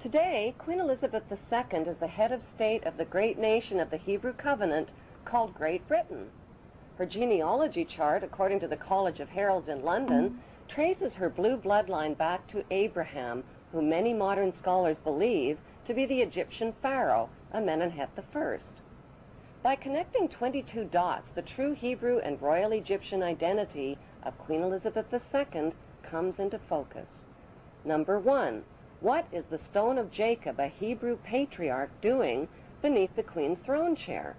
Today, Queen Elizabeth II is the head of state of the great nation of the Hebrew Covenant called Great Britain. Her genealogy chart, according to the College of Heralds in London, traces her blue bloodline back to Abraham, who many modern scholars believe to be the Egyptian pharaoh, Amenemhet I. By connecting 22 dots, the true Hebrew and royal Egyptian identity of Queen Elizabeth II comes into focus. Number 1. What is the stone of Jacob, a Hebrew patriarch, doing beneath the Queen's throne chair?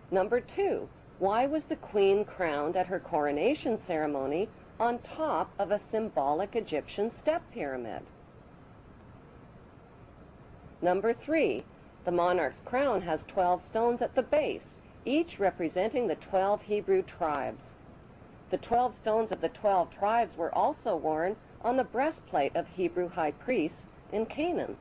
Number 2. Why was the Queen crowned at her coronation ceremony on top of a symbolic Egyptian step pyramid? Number 3. The monarch's crown has 12 stones at the base, each representing the 12 Hebrew tribes. The 12 stones of the 12 tribes were also worn on the breastplate of Hebrew high priests in Canaan.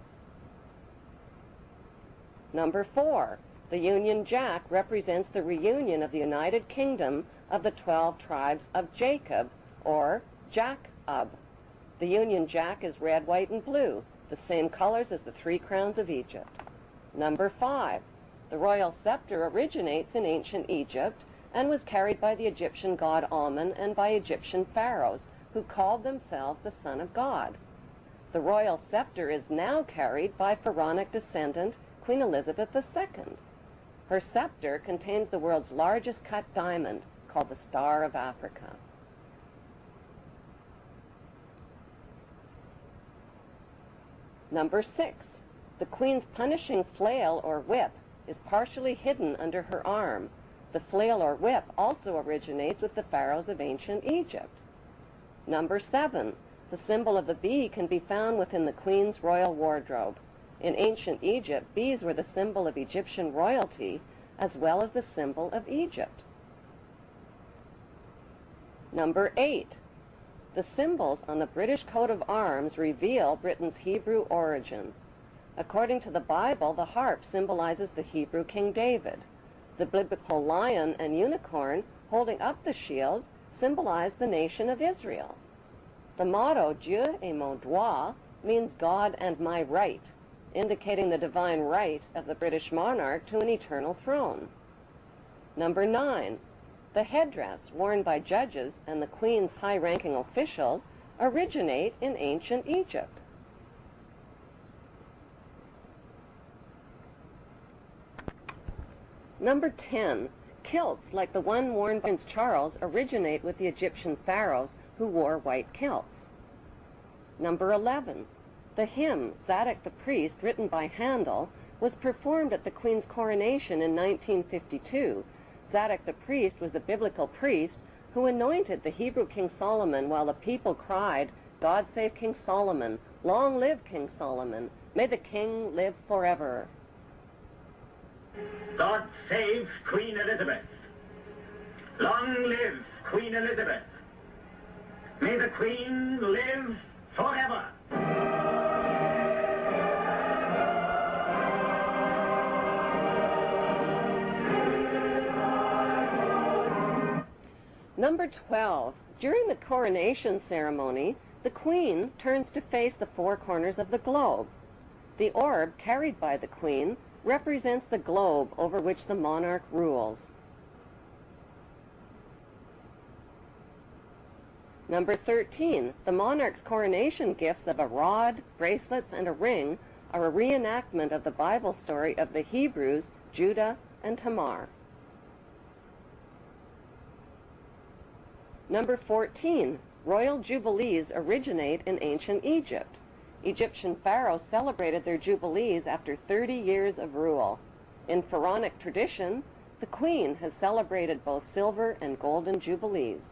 Number 4. The Union Jack represents the reunion of the United Kingdom of the 12 tribes of Jacob, or Jac-ub. The Union Jack is red, white, and blue, the same colors as the 3 crowns of Egypt. Number 5. The royal scepter originates in ancient Egypt and was carried by the Egyptian god Amun and by Egyptian pharaohs, who called themselves the Son of God. The royal scepter is now carried by pharaonic descendant Queen Elizabeth II. Her scepter contains the world's largest cut diamond, called the Star of Africa. Number 6. The Queen's punishing flail or whip is partially hidden under her arm. The flail or whip also originates with the pharaohs of ancient Egypt. Number 7. The symbol of the bee can be found within the Queen's royal wardrobe. In ancient Egypt, bees were the symbol of Egyptian royalty as well as the symbol of Egypt. Number 8. The symbols on the British coat of arms reveal Britain's Hebrew origin. According to the Bible, the harp symbolizes the Hebrew King David. The biblical lion and unicorn holding up the shield symbolize the nation of Israel. The motto, Dieu et mon droit, means God and my right, indicating the divine right of the British monarch to an eternal throne. Number 9. The headdress worn by judges and the Queen's high-ranking officials originate in ancient Egypt. Number 10. Kilts, like the one worn by Prince Charles, originate with the Egyptian pharaohs who wore white kilts. Number 11. The hymn, Zadok the Priest, written by Handel, was performed at the Queen's coronation in 1952. Zadok the Priest was the biblical priest who anointed the Hebrew King Solomon while the people cried, "God save King Solomon! Long live King Solomon! May the king live forever!" God save Queen Elizabeth. Long live Queen Elizabeth. May the Queen live forever. Number 12. During the coronation ceremony, the Queen turns to face the 4 corners of the globe. The orb carried by the Queen represents the globe over which the monarch rules. Number 13. The monarch's coronation gifts of a rod, bracelets, and a ring are a reenactment of the Bible story of the Hebrews, Judah, and Tamar. Number 14. Royal jubilees originate in ancient Egypt. Egyptian pharaohs celebrated their jubilees after 30 years of rule. In pharaonic tradition, the Queen has celebrated both silver and golden jubilees.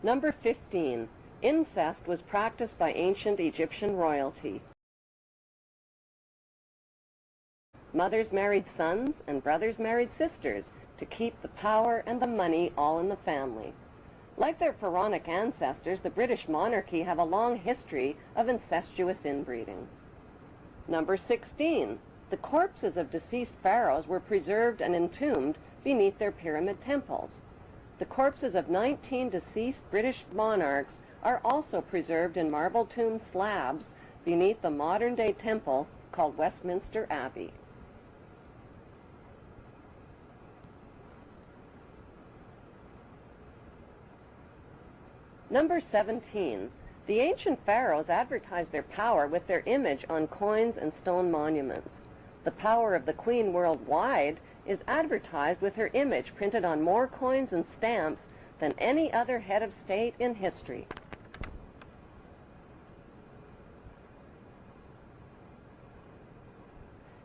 Number 15. Incest was practiced by ancient Egyptian royalty. Mothers married sons and brothers married sisters to keep the power and the money all in the family. Like their pharaonic ancestors, the British monarchy have a long history of incestuous inbreeding. Number 16. The corpses of deceased pharaohs were preserved and entombed beneath their pyramid temples. The corpses of 19 deceased British monarchs are also preserved in marble tomb slabs beneath the modern-day temple called Westminster Abbey. Number 17. The ancient pharaohs advertised their power with their image on coins and stone monuments. The power of the Queen worldwide is advertised with her image printed on more coins and stamps than any other head of state in history.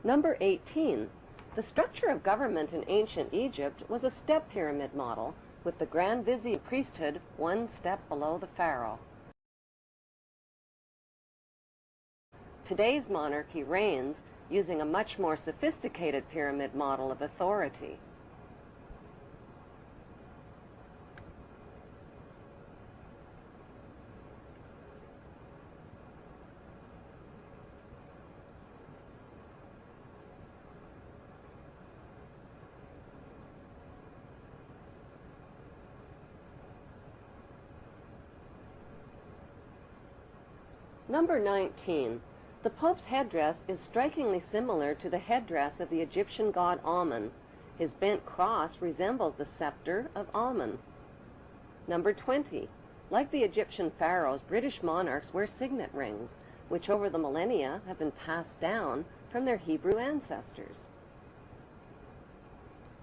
Number 18. The structure of government in ancient Egypt was a step pyramid model, with the Grand Vizier priesthood one step below the pharaoh. Today's monarchy reigns using a much more sophisticated pyramid model of authority. Number 19. The Pope's headdress is strikingly similar to the headdress of the Egyptian god Amun. His bent cross resembles the scepter of Amun. Number 20. Like the Egyptian pharaohs, British monarchs wear signet rings, which over the millennia have been passed down from their Hebrew ancestors.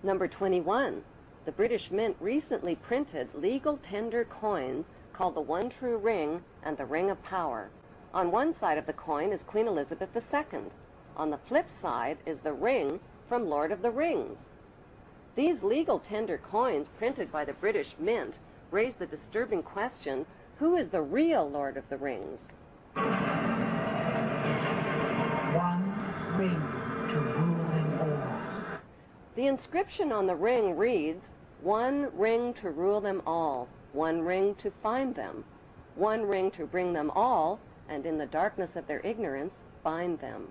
Number 21. The British Mint recently printed legal tender coins called the One True Ring and the Ring of Power. On one side of the coin is Queen Elizabeth II. On the flip side is the ring from Lord of the Rings. These legal tender coins printed by the British Mint raise the disturbing question, who is the real Lord of the Rings? One ring to rule them all. The inscription on the ring reads, "One ring to rule them all, one ring to find them, one ring to bring them all, and in the darkness of their ignorance bind them."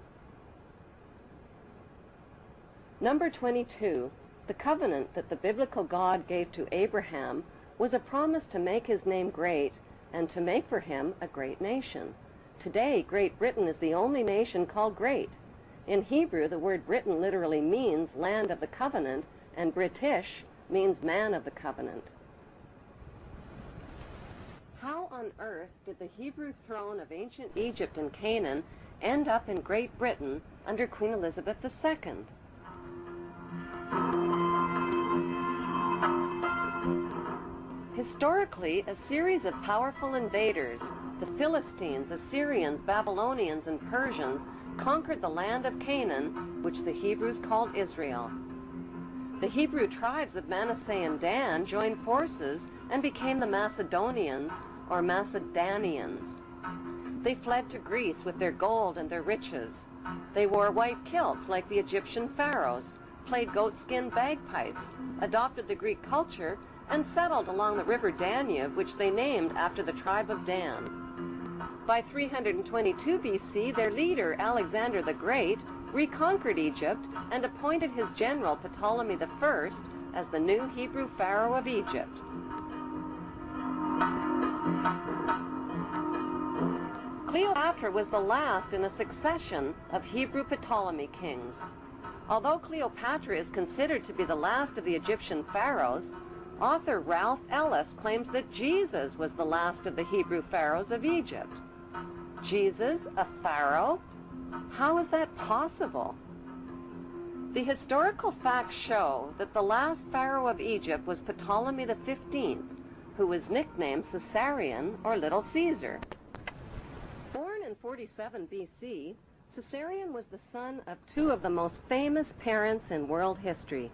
Number 22. The covenant that the biblical God gave to Abraham was a promise to make his name great and to make for him a great nation. Today, Great Britain is the only nation called great. In Hebrew, the word Britain literally means land of the covenant, and British means man of the covenant. How on earth did the Hebrew throne of ancient Egypt and Canaan end up in Great Britain under Queen Elizabeth II? Historically, a series of powerful invaders, the Philistines, Assyrians, Babylonians, and Persians, conquered the land of Canaan, which the Hebrews called Israel. The Hebrew tribes of Manasseh and Dan joined forces and became the Macedonians, or Macedonians. They fled to Greece with their gold and their riches. They wore white kilts like the Egyptian pharaohs, played goatskin bagpipes, adopted the Greek culture, and settled along the river Danube, which they named after the tribe of Dan. By 322 BC, their leader, Alexander the Great, reconquered Egypt and appointed his general, Ptolemy I, as the new Hebrew pharaoh of Egypt. Cleopatra was the last in a succession of Hebrew Ptolemy kings. Although Cleopatra is considered to be the last of the Egyptian pharaohs, author Ralph Ellis claims that Jesus was the last of the Hebrew pharaohs of Egypt. Jesus, a pharaoh? How is that possible? The historical facts show that the last pharaoh of Egypt was Ptolemy XV, who was nicknamed Caesarion, or Little Caesar. Born in 47 BC, Caesarion was the son of two of the most famous parents in world history,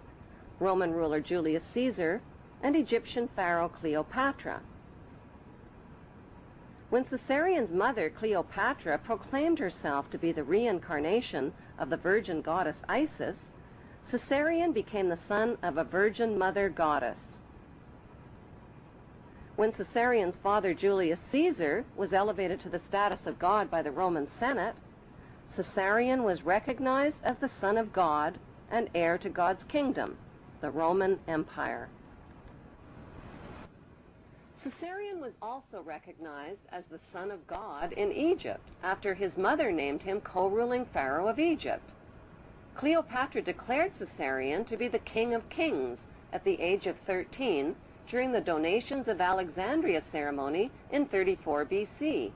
Roman ruler Julius Caesar and Egyptian pharaoh Cleopatra. When Caesarion's mother, Cleopatra, proclaimed herself to be the reincarnation of the virgin goddess Isis, Caesarion became the son of a virgin mother goddess. When Caesarion's father, Julius Caesar, was elevated to the status of God by the Roman Senate, Caesarion was recognized as the son of God and heir to God's kingdom, the Roman Empire. Caesarion was also recognized as the son of God in Egypt, after his mother named him co-ruling pharaoh of Egypt. Cleopatra declared Caesarion to be the king of kings at the age of 13 during the Donations of Alexandria ceremony in 34 BC.